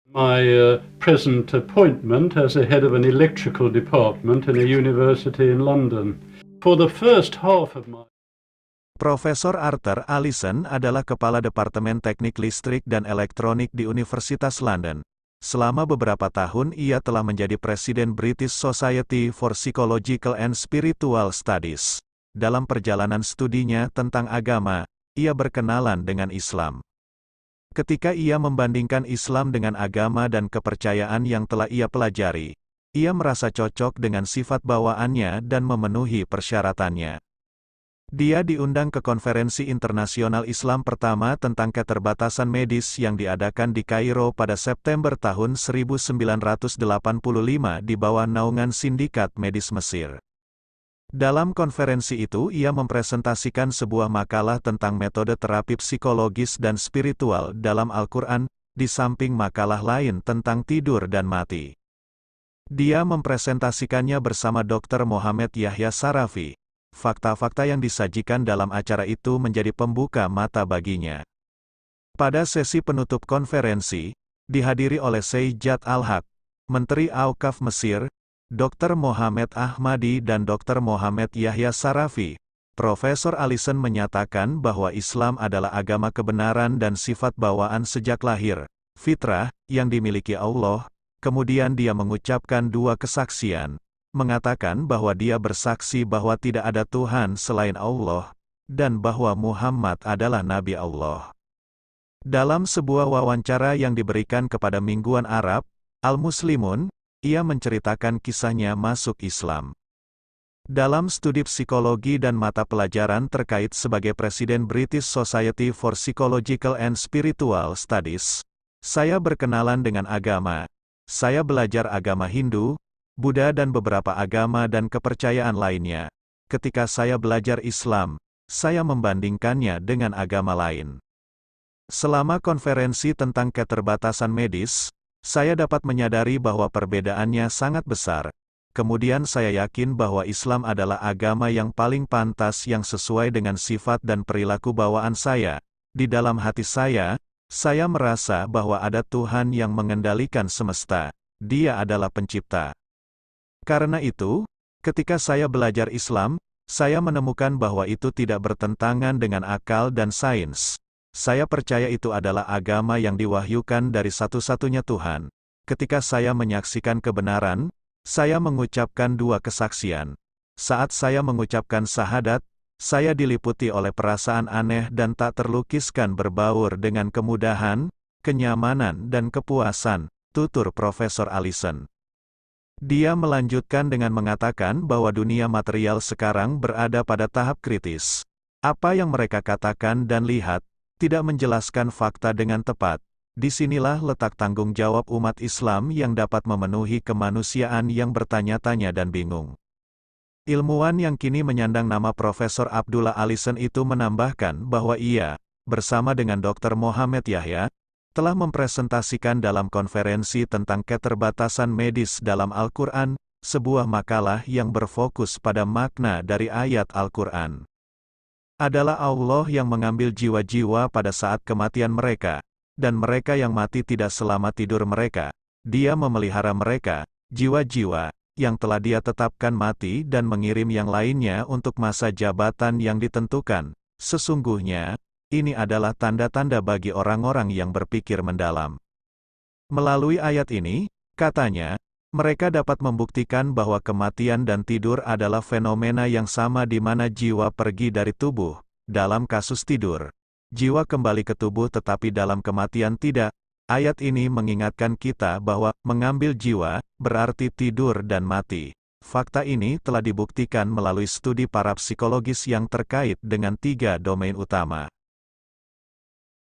My present appointment as a head of an electrical department in a university in London. For the first half of my Profesor Arthur Allison adalah Kepala Departemen Teknik Listrik dan Elektronik di Universitas London. Selama beberapa tahun ia telah menjadi Presiden British Society for Psychological and Spiritual Studies. Dalam perjalanan studinya tentang agama, ia berkenalan dengan Islam. Ketika ia membandingkan Islam dengan agama dan kepercayaan yang telah ia pelajari, ia merasa cocok dengan sifat bawaannya dan memenuhi persyaratannya. Dia diundang ke konferensi internasional Islam pertama tentang keterbatasan medis yang diadakan di Kairo pada September tahun 1985 di bawah naungan Sindikat Medis Mesir. Dalam konferensi itu ia mempresentasikan sebuah makalah tentang metode terapi psikologis dan spiritual dalam Al-Quran, di samping makalah lain tentang tidur dan mati. Dia mempresentasikannya bersama Dr. Mohamed Yahya Sarafi. Fakta-fakta yang disajikan dalam acara itu menjadi pembuka mata baginya. Pada sesi penutup konferensi, dihadiri oleh Syed Al-Haq, Menteri Auqaf Mesir, Dr. Mohamed Ahmadi dan Dr. Mohamed Yahya Sarafi. Profesor Allison menyatakan bahwa Islam adalah agama kebenaran dan sifat bawaan sejak lahir, fitrah, yang dimiliki Allah. Kemudian dia mengucapkan dua kesaksian. Mengatakan bahwa dia bersaksi bahwa tidak ada Tuhan selain Allah, dan bahwa Muhammad adalah Nabi Allah. Dalam sebuah wawancara yang diberikan kepada Mingguan Arab, Al-Muslimun, ia menceritakan kisahnya masuk Islam. Dalam studi psikologi dan mata pelajaran terkait sebagai Presiden British Society for Psychological and Spiritual Studies, saya berkenalan dengan agama. Saya belajar agama Hindu, Buddha dan beberapa agama dan kepercayaan lainnya. Ketika saya belajar Islam, saya membandingkannya dengan agama lain. Selama konferensi tentang keterbatasan medis, saya dapat menyadari bahwa perbedaannya sangat besar. Kemudian saya yakin bahwa Islam adalah agama yang paling pantas yang sesuai dengan sifat dan perilaku bawaan saya. Di dalam hati saya merasa bahwa ada Tuhan yang mengendalikan semesta. Dia adalah pencipta. Karena itu, ketika saya belajar Islam, saya menemukan bahwa itu tidak bertentangan dengan akal dan sains. Saya percaya itu adalah agama yang diwahyukan dari satu-satunya Tuhan. Ketika saya menyaksikan kebenaran, saya mengucapkan dua kesaksian. Saat saya mengucapkan syahadat, saya diliputi oleh perasaan aneh dan tak terlukiskan berbaur dengan kemudahan, kenyamanan dan kepuasan, tutur Profesor Allison. Dia melanjutkan dengan mengatakan bahwa dunia material sekarang berada pada tahap kritis. Apa yang mereka katakan dan lihat, tidak menjelaskan fakta dengan tepat. Disinilah letak tanggung jawab umat Islam yang dapat memenuhi kemanusiaan yang bertanya-tanya dan bingung. Ilmuwan yang kini menyandang nama Profesor Abdullah Allison itu menambahkan bahwa ia, bersama dengan Dr. Mohamed Yahya, telah mempresentasikan dalam konferensi tentang keterbatasan medis dalam Al-Quran, sebuah makalah yang berfokus pada makna dari ayat Al-Quran. Adalah Allah yang mengambil jiwa-jiwa pada saat kematian mereka, dan mereka yang mati tidak selama tidur mereka. Dia memelihara mereka, jiwa-jiwa, yang telah Dia tetapkan mati dan mengirim yang lainnya untuk masa jabatan yang ditentukan. Sesungguhnya, ini adalah tanda-tanda bagi orang-orang yang berpikir mendalam. Melalui ayat ini, katanya, mereka dapat membuktikan bahwa kematian dan tidur adalah fenomena yang sama di mana jiwa pergi dari tubuh. Dalam kasus tidur, jiwa kembali ke tubuh tetapi dalam kematian tidak. Ayat ini mengingatkan kita bahwa mengambil jiwa berarti tidur dan mati. Fakta ini telah dibuktikan melalui studi para psikologis yang terkait dengan 3 domain utama.